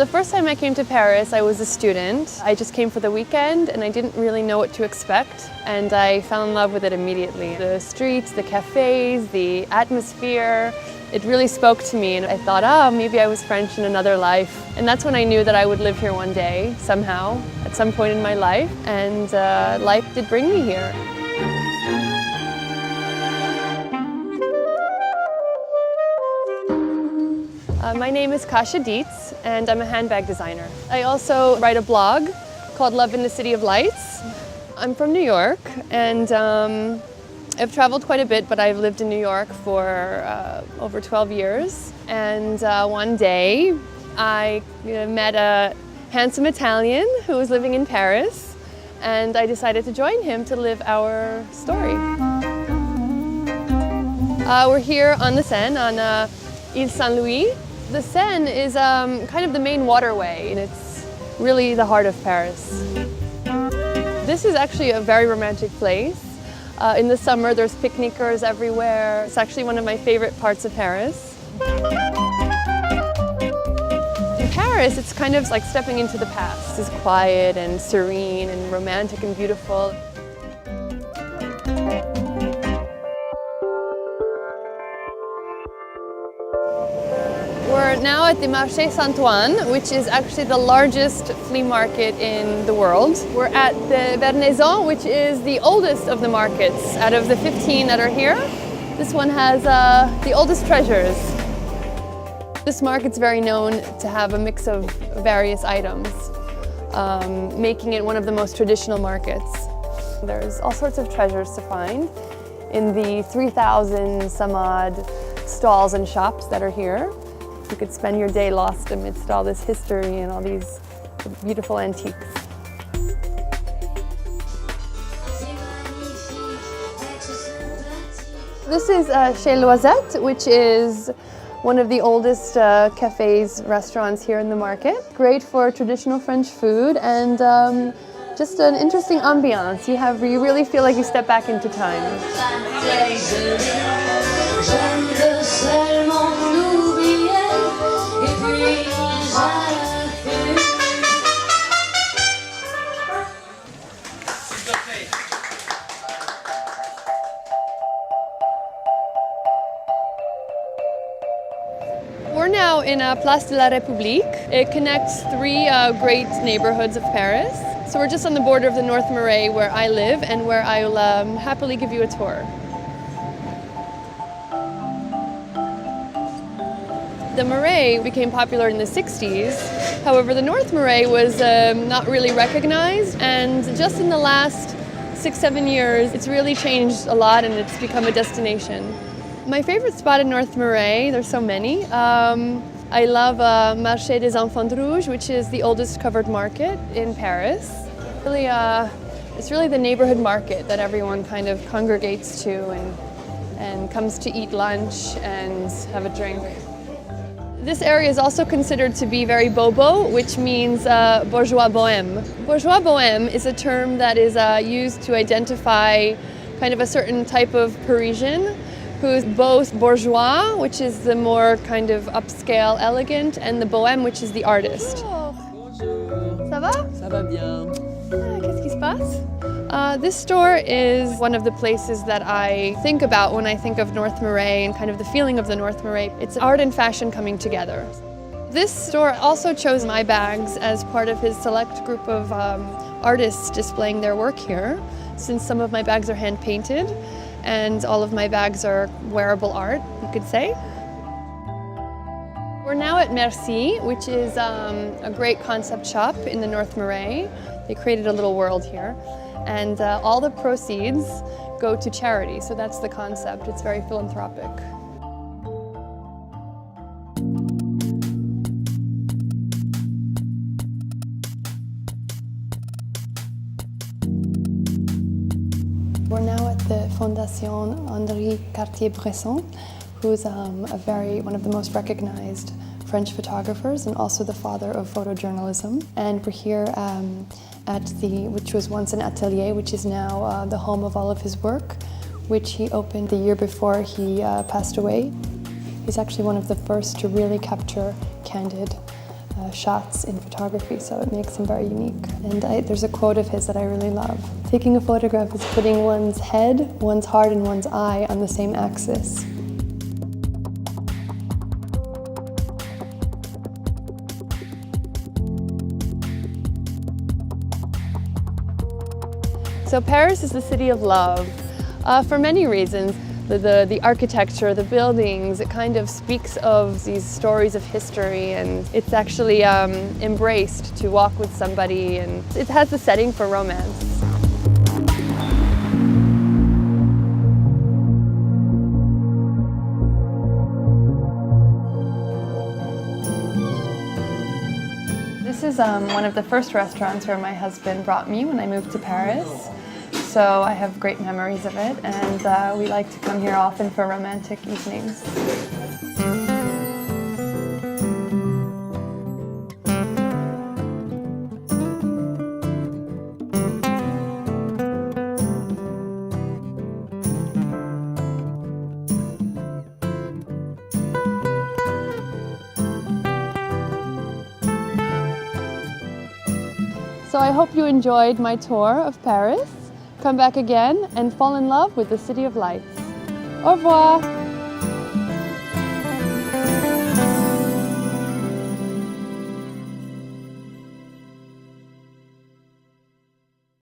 The first time I came to Paris, I was a student. I just came for the weekend and I didn't really know what to expect, and I fell in love with it immediately. The streets, the cafes, the atmosphere, it really spoke to me, and I thought, maybe I was French in another life. And that's when I knew that I would live here one day, somehow, at some point in my life, and life did bring me here. My name is Kasia Dietz, and I'm a handbag designer. I also write a blog called Love in the City of Lights. I'm from New York, and I've traveled quite a bit, but I've lived in New York for over 12 years. And one day, I met a handsome Italian who was living in Paris, and I decided to join him to live our story. We're here on the Seine, on Ile Saint-Louis. The Seine is kind of the main waterway, and it's really the heart of Paris. This is actually a very romantic place. In the summer, there's picnickers everywhere. It's actually one of my favorite parts of Paris. In Paris, it's kind of like stepping into the past. It's quiet and serene and romantic and beautiful. We're now at the Marché Saint-Ouen, which is actually the largest flea market in the world. We're at the Vernaison, which is the oldest of the markets. Out of the 15 that are here, this one has the oldest treasures. This market's very known to have a mix of various items, making it one of the most traditional markets. There's all sorts of treasures to find in the 3,000 some odd stalls and shops that are here. You could spend your day lost amidst all this history and all these beautiful antiques. This is Chez Loisette, which is one of the oldest cafes, restaurants here in the market. Great for traditional French food and just an interesting ambiance. You really feel like you step back into time. We're now in Place de la République. It connects three great neighborhoods of Paris. So we're just on the border of the North Marais where I live and where I will happily give you a tour. The Marais became popular in the 60s. However, the North Marais was not really recognized, and just in the last 6-7 years, it's really changed a lot and it's become a destination. My favorite spot in North Marais, there's so many. I love Marché des Enfants Rouges, which is the oldest covered market in Paris. Really, it's really the neighborhood market that everyone kind of congregates to and comes to eat lunch and have a drink. This area is also considered to be very bobo, which means bourgeois bohème. Bourgeois bohème is a term that is used to identify kind of a certain type of Parisian who's both bourgeois, which is the more kind of upscale, elegant, and the bohème, which is the artist. Bonjour. Ça va? Ça va bien. Qu'est-ce qui se passe? This store is one of the places that I think about when I think of North Marais and kind of the feeling of the North Marais. It's art and fashion coming together. This store also chose my bags as part of his select group of artists displaying their work here, since some of my bags are hand-painted and all of my bags are wearable art, you could say. We're now at Merci, which is a great concept shop in the North Marais. They created a little world here, and all the proceeds go to charity, so that's the concept. It's very philanthropic. We're now at the Fondation Henri Cartier-Bresson, who's one of the most recognized French photographers and also the father of photojournalism. And we're here at which was once an atelier, which is now the home of all of his work, which he opened the year before he passed away. He's actually one of the first to really capture candid shots in photography, so it makes him very unique. And there's a quote of his that I really love. Taking a photograph is putting one's head, one's heart, and one's eye on the same axis. So Paris is the city of love for many reasons. The architecture, the buildings, it kind of speaks of these stories of history, and it's actually embraced to walk with somebody, and it has the setting for romance. This is one of the first restaurants where my husband brought me when I moved to Paris. So I have great memories of it, and we like to come here often for romantic evenings. So I hope you enjoyed my tour of Paris. Come back again and fall in love with the City of Lights. Au revoir!